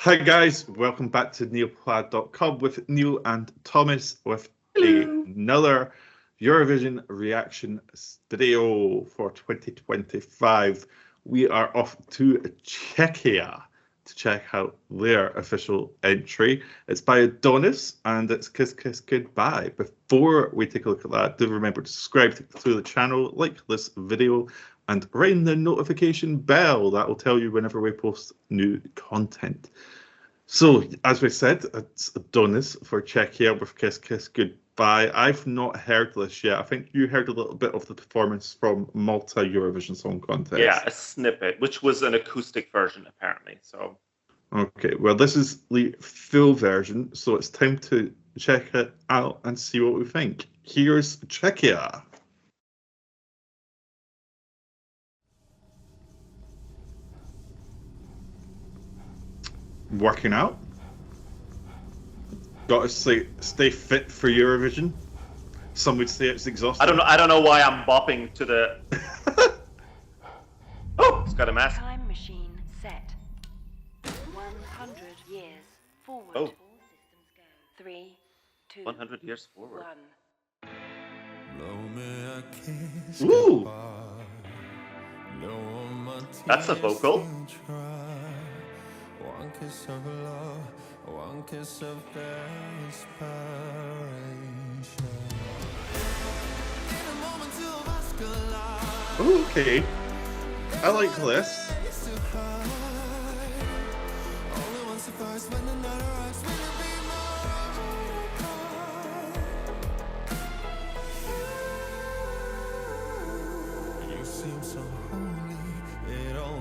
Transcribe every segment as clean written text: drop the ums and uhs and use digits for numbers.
Hi guys, welcome back to neilplaid.com with Niall and Thomas with Hello. another Eurovision reaction video for 2025. We are off to Czechia to check out their official entry. It's by ADONXS and it's Kiss Kiss Goodbye. Before we take a look at that, do remember to subscribe to the channel, like this video, and ring the notification bell. That will tell you whenever we post new content. So, as we said, it's ADONXS for Czechia with Kiss Kiss Goodbye. I've not heard this yet. I think you heard a little bit of the performance from Malta Eurovision Song Contest. Yeah, a snippet, which was an acoustic version, apparently. So, okay, well, this is the full version, so it's time to check it out and see what we think. Here's Czechia. Working out. Got to stay fit for Eurovision. Some would say it's exhausting. I don't know why I'm bopping to the. Oh, it's got a mask. Time machine set. 100 years forward. Oh. All systems go. 3, 2, 100 years forward. 1. Ooh. That's a vocal. One kiss of love, one kiss of desperation. Okay. I like this.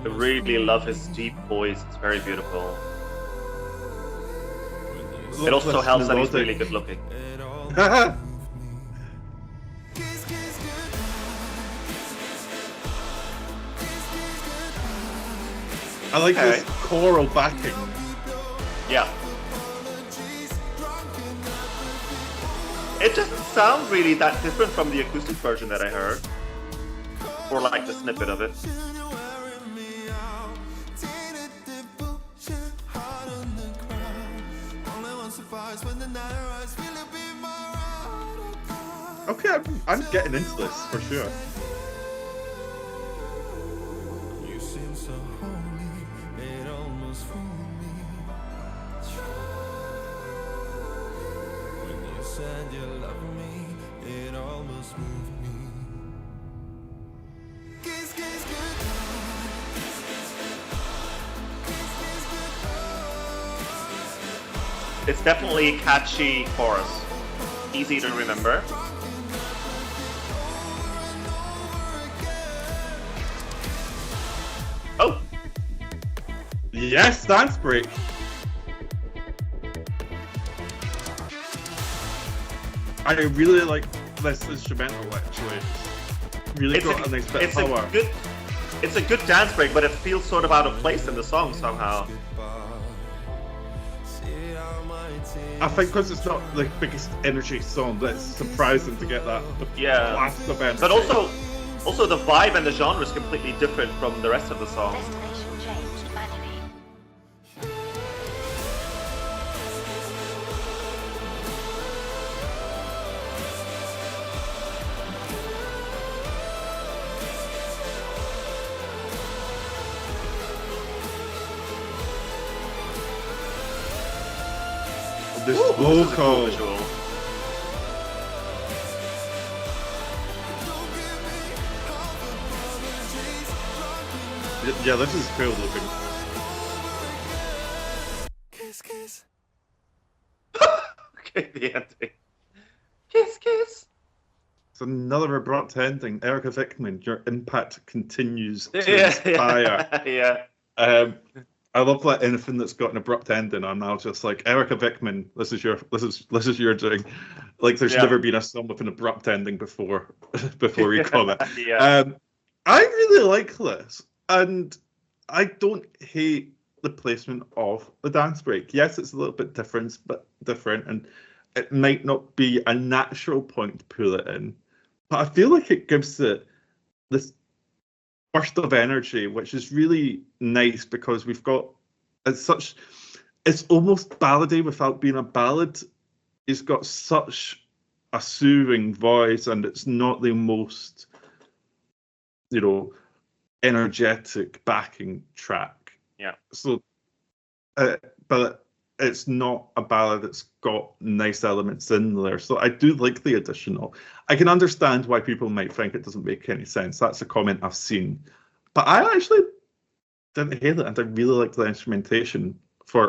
I really love his deep voice. It's very beautiful. It also helps that he's really good looking. I like this choral backing. Yeah. It doesn't sound really that different from the acoustic version that I heard. Or like the snippet of it. Okay, I'm getting into this for sure. You seem so holy, it almost fooled me. When you said you loved me, it almost moved me. Kiss, kiss, goodbye. It's definitely a catchy chorus. Easy to remember. Oh! Yes, dance break. I really like this instrumental actually. Really got a nice bit of power. It's a good dance break, but it feels sort of out of place in the song somehow. I think because it's not the biggest energy song, that's surprising to get that. Yeah. Blast of energy. But also the vibe and the genre is completely different from the rest of the song. Destination changed manually. This This is a cool vocal. visual. Yeah, this is cool looking. Kiss, kiss. Okay, the ending. Kiss, kiss. It's another abrupt ending. Erica Vickman, your impact continues to Yeah, inspire. yeah. I love that anything that's got an abrupt ending. I'm now just like Erica Vickman. This is your doing. Like there's never been a song with an abrupt ending before we call it. Yeah. I really like this, and I don't hate the placement of the dance break. Yes, it's a little bit different, and it might not be a natural point to pull it in, but I feel like it gives it this burst of energy, which is really nice because we've got it's it's almost ballady without being a ballad. He's got such a soothing voice, and it's not the most, energetic backing track. Yeah. So, but it's not a ballad that's got nice elements in there. So I do like the additional. I can understand why people might think it doesn't make any sense. That's a comment I've seen. But I actually didn't hate it, and I really like the instrumentation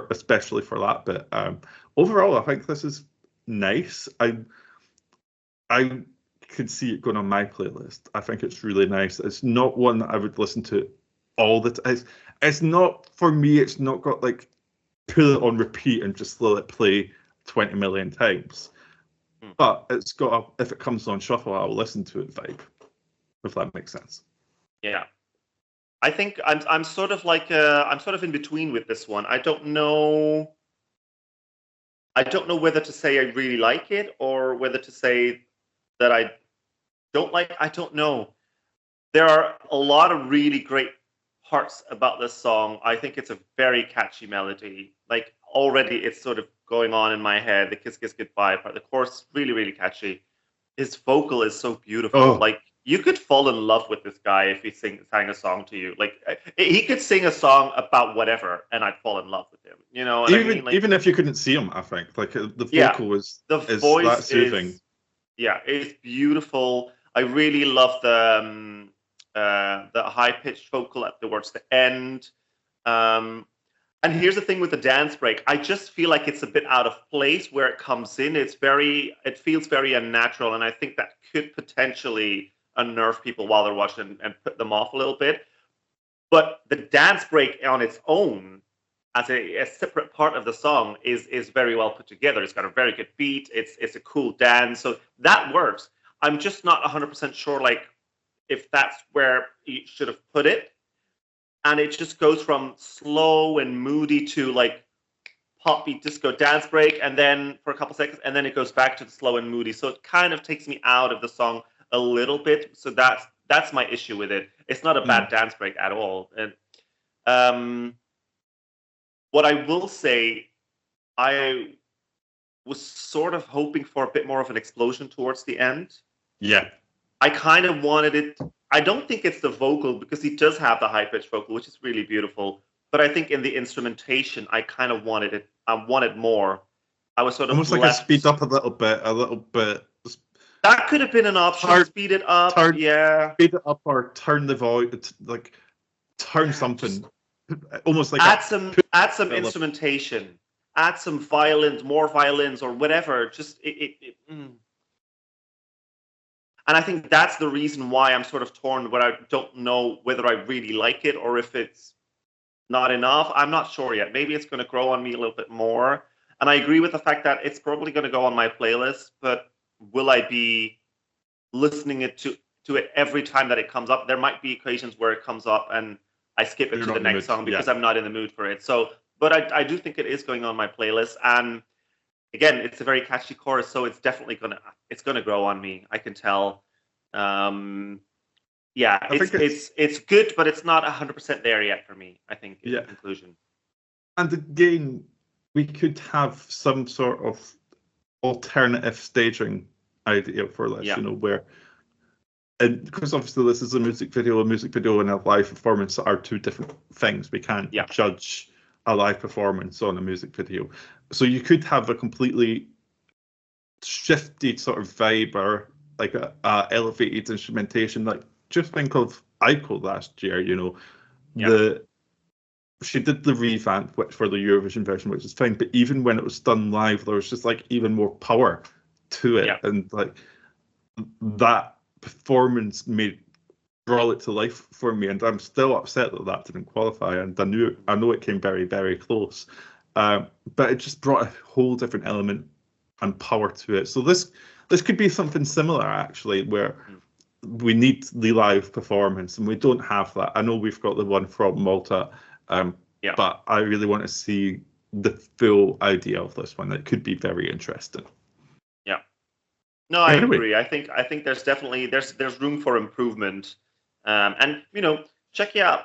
especially for that bit. Overall, I think this is nice. I could see it going on my playlist. I think it's really nice. It's not one that I would listen to all the time. It's not, for me, it's not got like put it on repeat and just let it play 20 million times. But it's got if it comes on shuffle, I'll listen to it vibe, if that makes sense. Yeah. I think I'm sort of like I'm sort of in between with this one. I don't know whether to say I really like it or whether to say that I don't like. I don't know. There are a lot of really great parts about this song. I think it's a very catchy melody. Like already it's sort of going on in my head, the Kiss Kiss Goodbye part. The chorus really, really catchy. His vocal is so beautiful. Oh. Like you could fall in love with this guy if he sang a song to you. Like he could sing a song about whatever, and I'd fall in love with him. You know what I mean? Like, even if you couldn't see him, I think like the vocal is voice that soothing. It's beautiful. I really love the high pitched vocal towards the end. And here's the thing with the dance break. I just feel like it's a bit out of place where it comes in. It feels very unnatural, and I think that could potentially unnerve people while they're watching and put them off a little bit. But the dance break on its own, as a separate part of the song, is very well put together. It's got a very good beat. It's a cool dance, so that works. I'm just not 100% sure, like, if that's where you should have put it. And it just goes from slow and moody to like pop beat disco dance break, and then for a couple seconds, and then it goes back to the slow and moody. So it kind of takes me out of the song a little bit. So that's my issue with it. It's not a bad dance break at all. And what I will say, I was sort of hoping for a bit more of an explosion towards the end. Yeah. I kind of wanted it. I don't think it's the vocal, because he does have the high-pitched vocal, which is really beautiful. But I think in the instrumentation, I kind of wanted it. I wanted more. I was sort of almost like a speed up a little bit. That could have been an option. Speed it up, yeah. Speed it up or turn the voice, like turn something. Almost like add some instrumentation. Add some violins, more violins, or whatever. Just And I think that's the reason why I'm sort of torn, where I don't know whether I really like it or if it's not enough. I'm not sure yet. Maybe it's going to grow on me a little bit more. And I agree with the fact that it's probably going to go on my playlist, but will I be listening to it every time that it comes up? There might be occasions where it comes up and I skip it to the next song because I'm not in the mood for it. So, but I do think it is going on my playlist. And again, it's a very catchy chorus, so it's definitely gonna grow on me. I can tell. It's good, but it's not 100% there yet for me. I think in conclusion. And again, we could have some sort of alternative staging idea for this, where, and because obviously this is a music video and a live performance are two different things. We can't judge a live performance on a music video. So you could have a completely shifted sort of vibe or like a elevated instrumentation. Like just think of Aiko last year, she did the revamp for the Eurovision version, which is fine, but even when it was done live, there was just like even more power to it. And like that performance brought it to life for me, and I'm still upset that didn't qualify. And I know it came very, very close, but it just brought a whole different element and power to it. So this could be something similar, actually, where we need the live performance, and we don't have that. I know we've got the one from Malta, but I really want to see the full idea of this one. It could be very interesting. Yeah. No, I agree. I think there's definitely there's room for improvement. And Czechia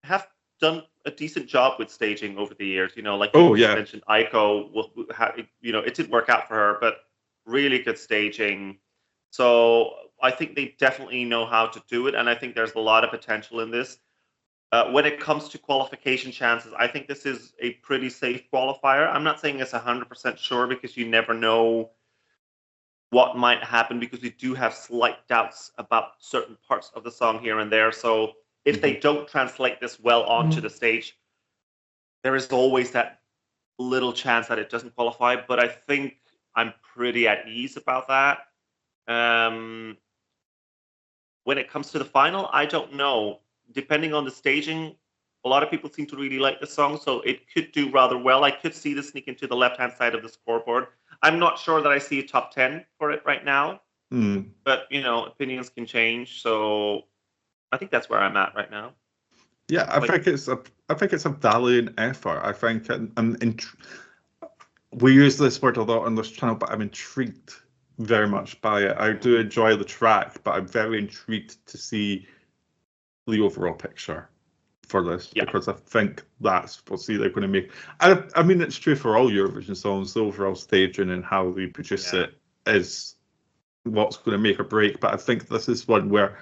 have done a decent job with staging over the years. You know, like Oh, you yeah. mentioned, Aiko, you know, it didn't work out for her, but really good staging. So I think they definitely know how to do it, and I think there's a lot of potential in this. When it comes to qualification chances, I think this is a pretty safe qualifier. I'm not saying it's 100% sure because you never know what might happen, because we do have slight doubts about certain parts of the song here and there. So if they don't translate this well onto the stage, there is always that little chance that it doesn't qualify. But I think I'm pretty at ease about that. When it comes to the final, I don't know. Depending on the staging, a lot of people seem to really like the song, so it could do rather well. I could see this sneak into the left-hand side of the scoreboard. I'm not sure that I see a top 10 for it right now, but you know, opinions can change. So I think that's where I'm at right now. Yeah, I think it's a valiant effort. I think we use this word a lot on this channel, but I'm intrigued very much by it. I do enjoy the track, but I'm very intrigued to see the overall picture for this, because I think that's what they're going to make. I mean, it's true for all Eurovision songs. The overall staging and how they produce it is what's going to make or break. But I think this is one where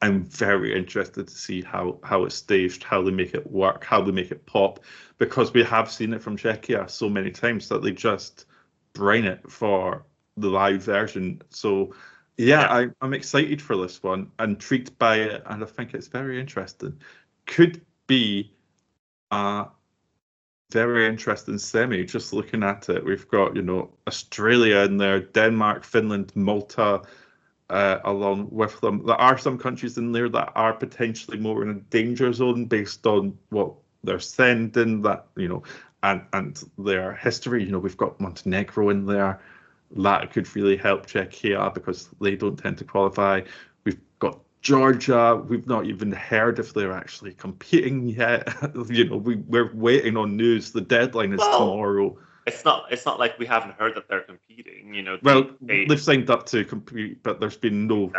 I'm very interested to see how it's staged, how they make it work, how they make it pop, because we have seen it from Czechia so many times that they just brain it for the live version. So I'm excited for this one, intrigued by it, and I think it's very interesting. Could be a very interesting semi. Just looking at it, we've got, you know, Australia in there, Denmark, Finland, Malta, along with them. There are some countries in there that are potentially more in a danger zone based on what they're sending, that, you know, and their history. You know, we've got Montenegro in there. That could really help Czechia because they don't tend to qualify. We've got Georgia. We've not even heard if they're actually competing yet. You know, we're waiting on news. The deadline is tomorrow. It's not like we haven't heard that they're competing. You know, they've signed up to compete, but there's been no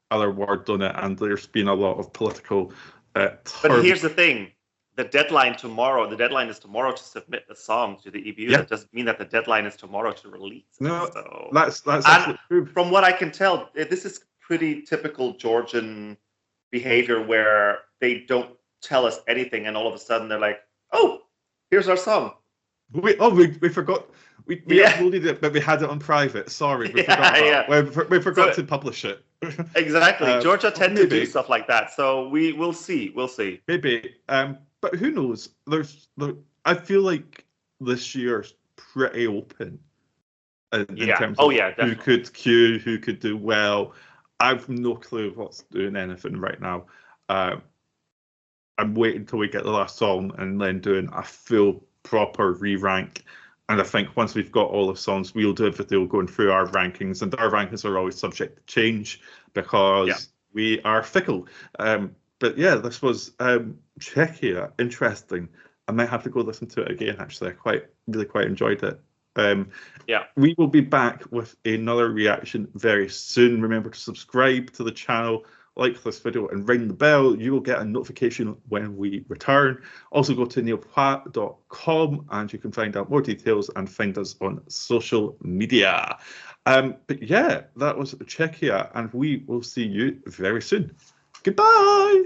other word on it, and there's been a lot of political. But here's the thing. The deadline is tomorrow to submit the song to the EBU. That doesn't mean that the deadline is tomorrow to release it. No, so. that's absolutely true. From what I can tell, this is pretty typical Georgian behavior where they don't tell us anything, and all of a sudden they're like, "Oh, here's our song." We forgot. We uploaded it, but we had it on private. Sorry, we forgot. We forgot to publish it. Exactly. Georgia tend to do stuff like that, so we'll see. We'll see. Maybe. But who knows? I feel like this year's pretty open in terms of who could queue, who could do well. I've no clue what's doing anything right now. I'm waiting until we get the last song and then doing a full proper re-rank. And I think once we've got all the songs, we'll do a video going through our rankings, and our rankings are always subject to change because we are fickle. But yeah, this was Czechia. Interesting. I might have to go listen to it again. Actually, I really quite enjoyed it. We will be back with another reaction very soon. Remember to subscribe to the channel, like this video, and ring the bell. You will get a notification when we return. Also go to niallpoit.com and you can find out more details and find us on social media. But yeah, that was Czechia, and we will see you very soon. Goodbye.